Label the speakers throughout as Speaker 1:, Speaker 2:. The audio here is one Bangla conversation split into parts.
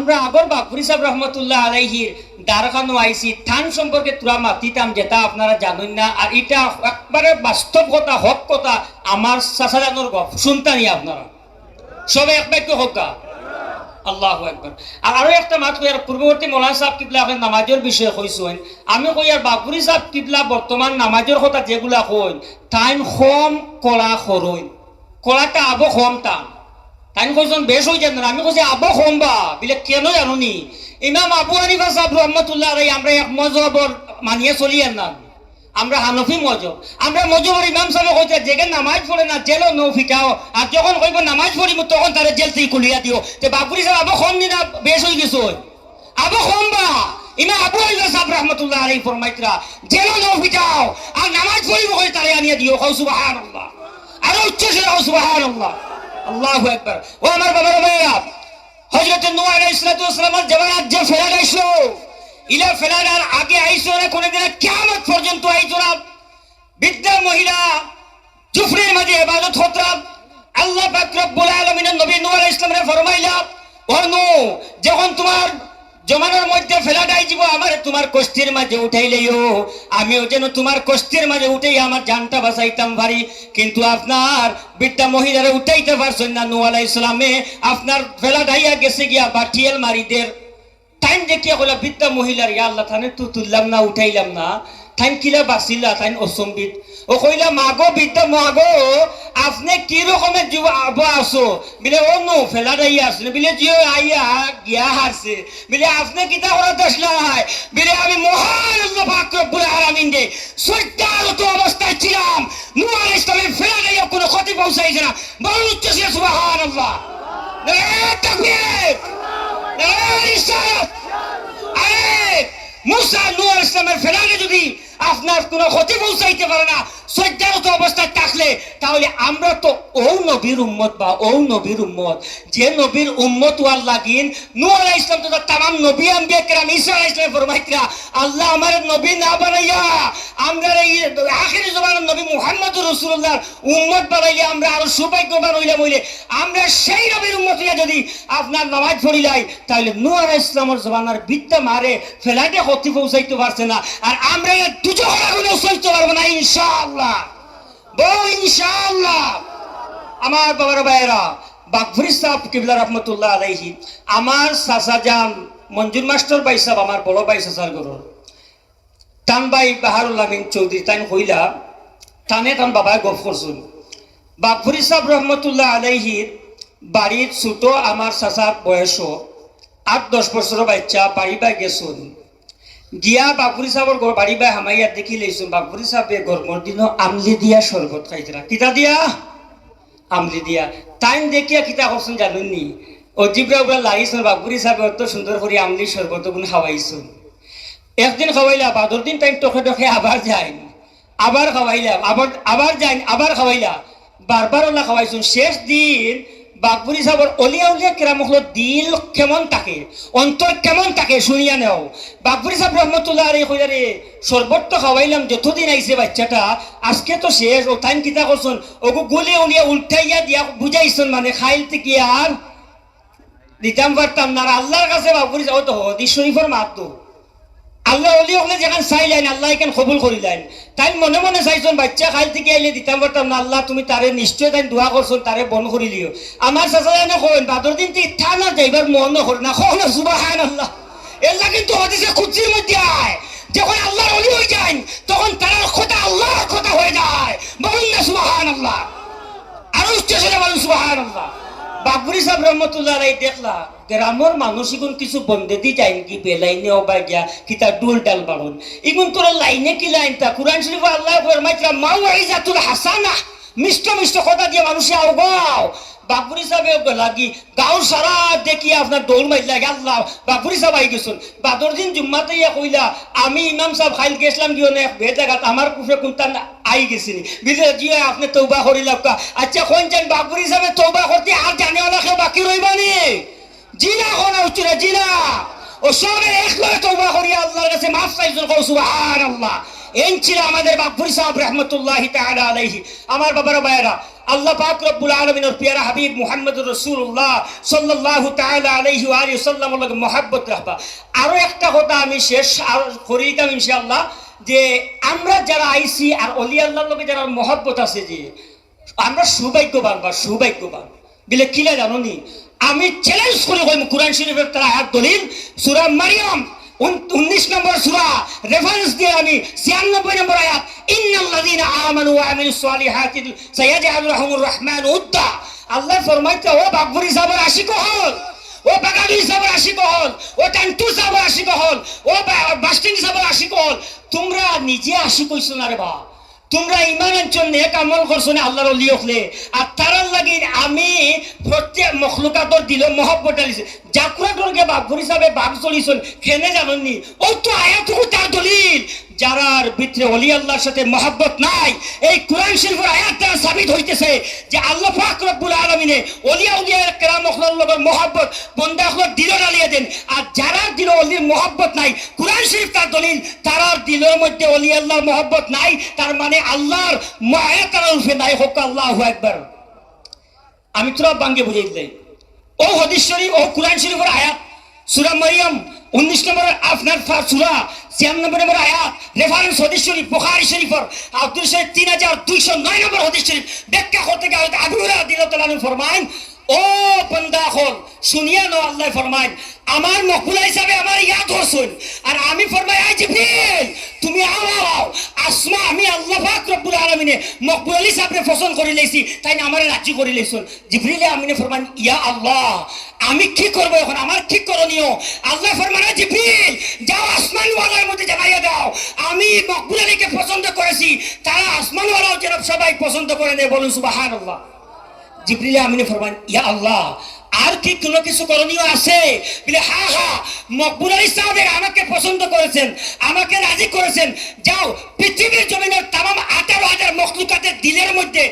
Speaker 1: আমরা আগর বাপুরি সাহেব রহমতুল্লাহ আলাইহির দ্বারখানো আইসি থান সম্পর্কে তোরা মাতিতাম যেটা আপনারা জানেন না, আর এটা একবারে বাস্তব কথা, হক কথা, আমার চাচা জানোর গপ শুনতানি আপনারা সবাই এক বাক্য হোকা আল্লাহু আকবার। আর আরো একটা মাত কই, আর পূর্ববর্তী মৌলানা সাহেব কিবলা এখন নামাজের বিষয়ে কইছেন, আমি কই আর বাপুরি সাহেব কিবলা বর্তমান নামাজের কথা যেগুলা কই টাইম কম কলা খরই, কলাটা আবো কম টান তাই কইছেন বেশ হয়ে যান না, আমি কইছি আবো কম বা বিলে কেন জানুনি ইমাম আবু হানিফা সাহেব রহমতুল্লাহ আলাইহি আমরা এক মজহবর মানিয়ে চলি আর না, আমরা হানফি মজহব, আমরা মজহবর ইমাম সাহেব কইতে যেখানে নামাজ পড়ে না জেলও নৌ ফিটাও, আর যখন কইব নামাজ পড়িব তখন তারে জেল থেকে কুলিয়া দিও। তে বাপুরি সাহেব আবো কম দিনা বেশ হয়ে গেছ আবো কম বা ইমাম আবু হানিফা সাহেব রহমতুল্লাহ আলাইহি ফরমাইতরা জেলও নৌ ফিটাও আর নামাজ পড়িব কই তারে আনিয়া দিও। কও সুবহানাল্লাহ, আর উচ্চ সে সুবহানাল্লাহ, আল্লাহু আকবার। ও আমার বাবার ভাইরা, হযরত নূহ আলাইহিস সালাতু ওয়াস সালামের জামানাত যে ফেরাদ আইছো, ইলা ফেরাদার আগে আইছো না কোনদিন কিয়ামত পর্যন্ত আইছো না। বিদ্যা মহিলা জুফরির মাঝে ইবাদত হতরা, আল্লাহ পাক রব্বুল আলামিনের নবী নূহ আলাইহিস সালামে ফরমাইলা, ও নূহ যখন তোমার জমানার মধ্যে ফেলাটাই যাব আমার তোমার কষ্টের মাঝে উঠাইলেও আমিও যেন তোমার কষ্টের মাঝে উঠেই আমার জানটা বাঁচাইতাম পারি, কিন্তু আপনার বিদ্যা মহিলারে উঠাইতে পারছেন না। নূহ আলাইহিস সালামে আপনার ফেলাটাইয়া গেছে গিয়া বাটিয়াল মারিদের টাইম দেখিয়া কইলা বিদ্যা মহিলার ইয়া আল্লাহ থানে তো তুললাম না উঠাইলাম না, থাইন কিলা বাঁচিলা, থাইন অসম্বিত। ও কইলা মাগো বিদ্যা মাগো আপনি কি রকমের জীব আবা আসো বিলে ও নো ফেলা দাইয়া আসলে বিলে জিও আইয়া গিয়া হারছে বিলে আপনি কিতা করা দশলাই বিলে আমি মহান আল্লাহ পাক রব্বুল আলামিন দে সত্যাগত অবস্থায় ছিলাম। নূহ আলাইহিস সালামের ফেলা দাইয়া কোনো ক্ষতি পৌঁছাইছে না, বলুন উচ্চস্বরে সুবহানাল্লাহ, নারে তাকবীর, নারে রিসালাত। আরে মুসা নূহ আলাইহিস সালামের ফেলাকে যদি আপনার কোনো ক্ষতি পৌঁছাইতে পারে না সজ্জাগত অবস্থায় থাকলে, তাহলে আমরা তো ও নবীর উম্মত বা ও নবীর উম্মত যে নবীর উম্মত ওয়ার লাগিন নূহ আলাইহিস সালাম তো तमाम নবী আম্বিয়া কেরাম ঈসা আলাইহিস সালাম ফরমাইতরা আল্লাহ আমার নবী না বানাইয়া আমরা এই আখিরি জামানার নবী মুহাম্মদুর রাসূলুল্লাহর উম্মত বানাইয়া আমরা আরো সৌভাগ্যবান হইলাম হইলে আমরা সেই নবীর উম্মত হইয়া যদি আপনার নামাজ পড়িলাই, তাহলে নূহ আলাইহিস সালামের জামানার বিদ্যা মারে ফেলাতে ক্ষতি পৌঁছাইতে পারছে না, আর আমরা দুজনের আগুনে চলতে পারবো না ইনশাআল্লাহ, বল ইনশাআল্লাহ। আমার বাবার ভাইয়েরা, বাকফুরি সাহেব কিবলা রহমতুল্লাহ আলাইহি আমার চাচা যান মঞ্জুর মাস্টার ভাই সাহেব আমার বড় ভাই চাচার ঘর টান ভাই বাহারুল আমিন চৌধুরী তাই হইলা টানে টান বাবায় গপ করছুন। বাকফুরি সাহেব রহমতুল্লাহ আলাইহির বাড়ির ছোট আমার চাচার বয়স 8-10 বছরের বাচ্চা বাড়ি বাই গেছুন গিয়া বাপুরি সাহেবের বাড়ি বাই হামাইয়া দেখি লইছুন বাপুরি সাহেবে গরমের দিন আমলি দিয়া শরবত খাইছিলা, কিতা দিয়া আমলি দিয়া। টাইম দেখিয়া কিতা করছেন জানেননি, অজিবরা ওগুলা লাগিয়েছেন বাপুরি সাহেব অত সুন্দর করে আমলি শরবত গুণ খাওয়াইছুন। একদিন খাওয়াইলা, বাদর দিন টাইম টখে টখে আবার যায়, আবার খাওয়াইলা, আবার যায়, আবার খাওয়াইলা, বারবার ওলা খাওয়াইছুন। শেষ দিন বাকবুরি সাহেবের অলিয়া উলিয়া কেরামখল দিল কেমন থাকে, অন্তর কেমন থাকে শুনিয়া নেও। বাকবুরি সাহেব রহমতুল্লাহ আলাইহি কইলা রে শরবত তো খাওয়াইলাম যতদিন আইছে বাচ্চাটা আজকে তো শেষ, ও টাইম কিতা করছুন ওগু গুলে উলিয়া উল্টাইয়া দিয়া বুঝাইছুন মানে খাইলতে কি আর দিতাম পারতাম না। আল্লাহর কাছে বাকবুরি সাহেব তো হদিস শরীফের মাত্র আল্লাহ অলি হলে যেখানে চাইলেন আল্লাহ এখানে কবুল করিলেন, তাই মনে মনে চাইছেন বাচ্চা খাইল থেকে আইলে দিতাম পারতাম না, আল্লাহ তুমি তারে নিশ্চয় তাই দোয়া করছো তারে বন করিলিও। আমার চাচা জানে কইন বাদর দিন ইচ্ছা না যাইবার মন করে না, কও না সুবহানাল্লাহ। এল্লা কিন্তু হদিসে কুদসির মধ্যে আয় যখন আল্লাহর অলি হয়ে যায় তখন তার কথা আল্লাহর কথা হয়ে যায়, বলুন না সুবহানাল্লাহ, আর উচ্চস্বরে বলুন সুবহানাল্লাহ। বাকবুরি সাহেব রহমতুল্লাহ আলাইহি দেখলা গ্রামের মানুষ ইগুন কিছু বন্দে দি যায় কি বেলাইনে অবা গিয়া কিতা ডুল ডাল বাড়ুন ইগুন তোর লাইনে কি লাইন তা কুরআন শরীফে আল্লাহ ফরমাইতরা মাউইজাতুল হাসানাহ মিষ্ট মিষ্ট কথা দিয়ে মানুষে আওগাও। বাকবুরি সাহেব লাগি গাঁও সারা দেখি আপনার দৌড় মাইলা আল্লাহ বাকবুরি সাহেব আই গেছুন। বাদর দিন জুম্মাতে ইয়া কইলা আমি ইমাম সাহেব খাইল গেছিলাম গিয়ে না বে জায়গাত আমার কুফে কোনটা আই গেছিনি বিলে জিয়া আপনি তওবা করিলাম। আচ্ছা কোন জান বাকবুরি সাহেব তওবা করতে আর জানে না কেউ বাকি রইবানি জিনা কোন উচ্চরে জিনা ও সবে একলা তওবা করি আল্লাহর কাছে মাফ চাইছেন কও সুবহানাল্লাহ। এই ছিল আমাদের বাকবুরি সাহেব রহমতুল্লাহি তাআলা আলাইহি। আমার বাবার ভাইয়েরা আল্লাহ পাক রব্বুল আলামিনের পিয়ারা হাবিব মুহাম্মদুর রাসূলুল্লাহ সাল্লাল্লাহু তাআলা আলাইহি ওয়া আলিহি সাল্লামের লগে মহব্বত রাখবা। আরো একটা কথা আমি শেষ করি দিতাম ইনশাআল্লাহ, যে আমরা যারা আইসি আর অলি আল্লাহর লগে যারা মহব্বত আছে, যে আমরা সৌভাগ্যবান বা সৌভাগ্যবান বলে কিলা জানো নি? আমি চ্যালেঞ্জ করে কইম কোরআন শরীফের তারা আয়াত দলিল সূরা মারিয়াম 19 নম্বর সূরা রেফারেন্স দিয়ে আমি 96 নম্বর আয়াত, ইন্নাল্লাযীনা আমানু ওয়া আমিলুস সালিহাতি সায়াজআলু লাহুমুর রহমানু উদ্দা। আল্লাহ ফরমাইতে ও বাকবুরি সাহেবের আশিক হল, ও বাগানি সাহেবের আশিক হল, ও টান্টু সাহেবের আশিক হল, ও বাস্টিং সাহেবের আশিক হল, তোমরা নিজে আশিক হইছো না রে বা, তোমরা ইমান আনছো নেক আমল করছো না আল্লাহর ওলি হলে, আর তারার লাগি আমি প্রত্যেক মখলুকাতর দিল মহব্বত আলিছে জাকুরা দরকে বাকবুর হিসাবে বাক চলিছন খেনে জাননি। ও তো আয়াতটুকু তার দলিল, যারার ভিতরে ওলি আল্লাহর সাথে মহব্বত নাই, এই কোরআন শরীফের আয়াত দ্বারা সাবিত হইতেছে যে আল্লাহ পাক রব্বুল আলামিনে ওলিয়া উলিয়া কেরাম ওখলার লগর মহব্বত বন্দা ওখলার দিল ডালিয়ে দেন। আর যারা দিল ওলির মহব্বত নাই, কোরআন শরীফ তার দলিল, তারার দিলের মধ্যে ওলি আল্লাহর মহব্বত নাই, তার মানে আল্লাহর মায়া তার উল্ফে নাই। হোক আল্লাহু আকবার। আমি তোরা বাঙ্গে বুঝাই দিই, ও হাদিস শরীফ ও কোরআন শরীফের আয়াত সূরা মারিয়াম 19 নম্বর আপনার সূরা 96 নম্বর আয়াত রেফারেন্স হাদিস শরীফ বুখারী শরীফের আব্দুল শরীফ 3209 নম্বর হাদিস শরীফ ব্যাখ্যা করতে গিয়ে আবু হুরায়রা রাদিয়াল্লাহু তাআলা ফরমান, ও বান্দা হল শুনিয়া নাও, আল্লাহ ফরমান আমার মকবুলা হিসাবে আমার ইয়াদ করছুন, আর আমি ফরমাই আই জিবরিল তুমি আও আসমা, আমি আল্লাহ পাক রব্বুল আলামিনে মকবুল হিসাবে পছন্দ করে লইছি, তাই না আমারে রাজি করে লইছুন। জিবরিল আমিনে ফরমান ইয়া আল্লাহ আমি কি করব এখন, আমার কি করণীয়? আল্লাহ ফরমান জিবরিল যাও আসমান ওয়ালার মধ্যে জানাইয়া দাও আমি মকবুল আলীকে পছন্দ করেছি, তারা আসমান ওয়ালাও যেন সবাই পছন্দ করে নেয়, বলুন সুবহানাল্লাহ। জিবরিল আমিনে ফরমান ইয়া আল্লাহ আর কি কোনো কিছু করণীয় আছে? বলে হ্যাঁ হ্যাঁ, মকবুল আলী সাহেব আমাকে পছন্দ করেছেন, আমাকে রাজি করেছেন, যাও পৃথিবীর জমিনের তামাম 18,000 মখলুকাতের দিলের মধ্যে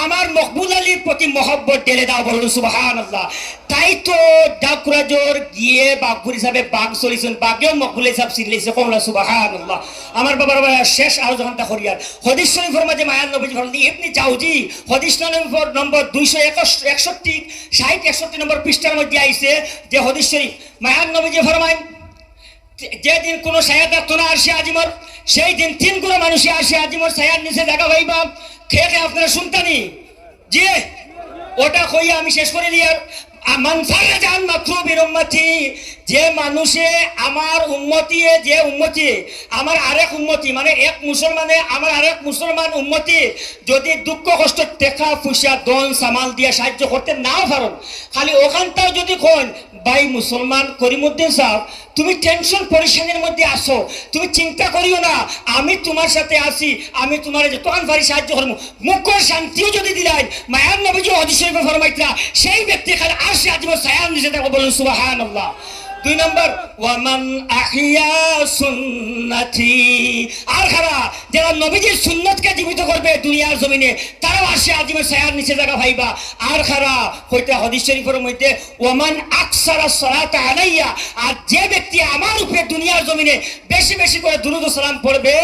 Speaker 1: আমার মকবুল আলীর প্রতি মহব্বত ঢেলে দাও, বলুন সুবহানাল্লাহ। তাই তো ডাকুরাজোর গিয়ে বাকবুর হিসাবে বাঘ চলিছেন, বাঘেও মকবুল হিসাব চিনলেছে, কমলা সুবহানাল্লাহ। আমার বাবার শেষ আরো যখন তা করিয়ার হাদিস শরীফের মাঝে মায়ান নবী ফরমালেন ইবনে জাওজি হাদিস নম্বর 261 60 নম্বর পৃষ্ঠার মধ্যে আইছে যে হাদিস শরীফ মায়ান নবীজি ফরমায় যেদিন কোন সায়াত তোনা আসে আজিমর, সেই দিন 3 গুণ মানুষ আসে আজিমর সায়ার নিচে জায়গা পাইবা। খেয়ে আপনারা শুনতানি যে ওটা কইয়া আমি শেষ করে দিয়ে যে মানুষে আমার উম্মতি, যে উম্মতি আমার আরেক উম্মতি, মানে এক মুসলমানে আমার আরেক মুসলমান উম্মতি যদি দুঃখ কষ্ট টেকা পয়সা দন সামাল দিয়ে সাহায্য করতে নাও পারেন, খালি ওখানটাও যদি কোন ভাই মুসলমান করিমউদ্দিন সাহেব তুমি টেনশন পরিশানের মধ্যে আসো, তুমি চিন্তা করিও না, আমি তোমার সাথে আসি, আমি তোমার যতক্ষণ পারি সাহায্য করবো, মুখর শান্তিও যদি দিলাই মায়ার নবীজি হাদিস শরীফে ফরমাইতরা সেই ব্যক্তি খালি আসে আজীবন সায়ান নিচে থাকবো, বলুন সুবহানাল্লাহ। 2 নম্বর ওয়ামান আহিয়া সুন্নতি, আর খারা যারা নবীজির সুন্নতকে জীবিত করবে দুনিয়ার জমিনে তারাও আসে আজীবন সায়ার নিচে জায়গা ভাইবা। আর খারা হইতে হাদিস শরীফের মধ্যে ওয়ামান আকসারা সালাতা আলাইয়া, আর যে ব্যক্তি আমার উপরে দুনিয়ার জমিনে বেশি বেশি করে দুরূদ ও সালাম পড়বে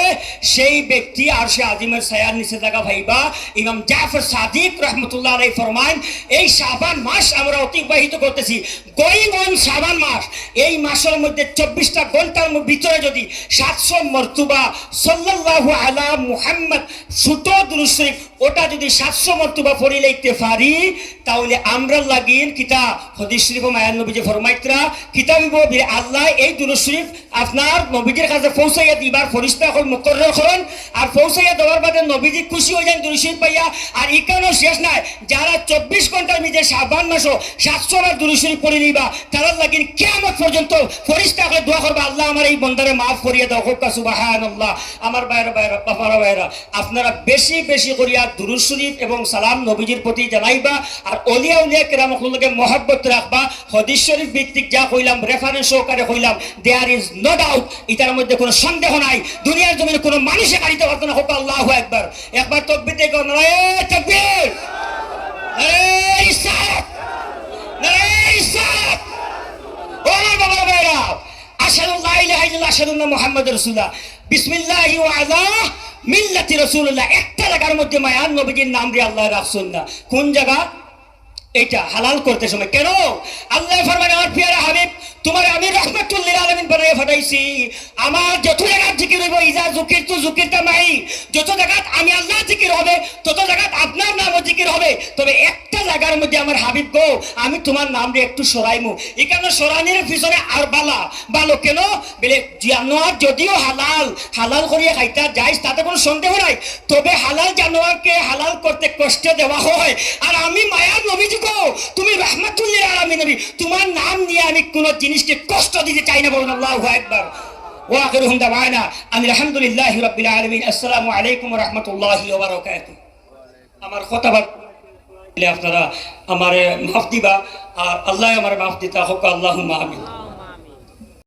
Speaker 1: সেই ব্যক্তি আরশে আজিমের ছায়ার নিচে জায়গা ভাইবা। ইমাম জাফর সাদিক রাহমাতুল্লাহ আলাইহি ফরমান এই শাবান মাস আমরা অতিবাহিত করতেছি, গোয়িং অন শাবান মাস, এই মাসের মধ্যে 24টা ঘন্টার ভিতরে যদি 700 মর্তবা সাল্লাল্লাহু আলা মুহাম্মদ ছোট দুরূদ শরীফ ওটা যদি 700 মর্তবা পড়ে লইতে পারি, তাহলে আমরা লাগিন কিতা হাদিস শরীফ মায়ান নবী যে ফরমাইতরা কিতাবিব আল্লাহ এই দুরূদ শরীফ আপনার নবীজির কাছে পৌঁছাইয়া দিবার ফেরেশতা হল মুকরর করেন, আর পৌঁছাইয়া দেওয়ার বাদে নবীজি খুশি হয়ে যান দুরূদ শরীফ পাইয়া। আর ইকানো শেষ নাই, যারা 24 ঘন্টার মধ্যে শাবান মাসও 700 বার দুরূদ শরীফ পড়ে নিবা তারা লাগিন কিয়ামত পর্যন্ত ফেরেশতা হলে দোয়া করবে আল্লাহ আমার এই বান্দারে maaf করিয়ে দাও, হোক সুবহানাল্লাহ। আমার ভাইরা বাবারা ভাইরা আপনারা বেশি বেশি করিয়া দুরূদ শরীফ এবং সালাম নবীজির প্রতি জানাইবা, আর ওলিয়া উলিয়া কেরামকে মহব্বত রাখবা। হাদিস শরীফ ভিত্তিক যা কইলাম রেফারেন্স সহকারে কইলাম, দেয়ার ইজ নো ডাউট, এটার মধ্যে কোনো সন্দেহ নাই, দুনিয়ার জমিনে কোনো মানুষে কারিতে পারতো না, হোক আল্লাহু আকবার। একবার তাকবীর দেই, নারায়ে তাকবীর, নারায়ে ইসলাত, নারায়ে ইসলাত। ও আমার বাবা ভাইরা, আশহাদু লা ইলাহা ইল্লাল্লাহ আশহাদু আন্না মুহাম্মাদুর রাসূলুল্লাহ, বিসমিল্লাহি ওয়া আলা মিল্লাতি রাসূলুল্লাহ একটা জায়গার মধ্যে মায়ার নবীজির নাম দিয়ে আল্লাহ রাখছেন না। কোন জায়গা? এটা হালাল করতে সময় কেন আল্লাহ ফরমান আমার প্রিয় হাবিব তোমার আমি রাহমাতুল লিল আলামিন বানায়ে পাঠাইছি। আমার যত জায়গা জিকির হইব ইজা যুকিরতু যুকিরতা মাই, যত জায়গা আমি আল্লাহ জিকির হবে তত জায়গা আপনার নামও জিকির হবে। তবে একটা জায়গার মধ্যে আমার হাবিব গো আমি তোমার নাম দিয়ে একটু সরাইমু, এখানে সরানির পিছনে আর ভালো কেন বলে জানোয়ার যদিও হালাল হালাল করিয়া খাইতা যাইস তাতে কোনো সন্দেহ নাই, তবে হালাল জানোয়ারকে হালাল করতে কষ্ট দেওয়া হয়। আর আমি মায়ার নবীজি গো তুমি রাহমাতুল লিল আলামিন নবী, তোমার নাম নিয়ে আমি কোনো জিনিসকে কষ্ট দিতে চাই না। বলুন আল্লাহু আকবার। ওয়া আখিরুহুম দাওয়ানা আলহামদুলিল্লাহি রাব্বিল আলামিন। আসসালামু আলাইকুম ওয়া রাহমাতুল্লাহি ওয়া বারাকাতুহু। আমার খতবা আপনারা আমারে মাফ দিবা আর আল্লাহ আমার মাফ দিতা হোক, আল্লাহুম্মা আমিন।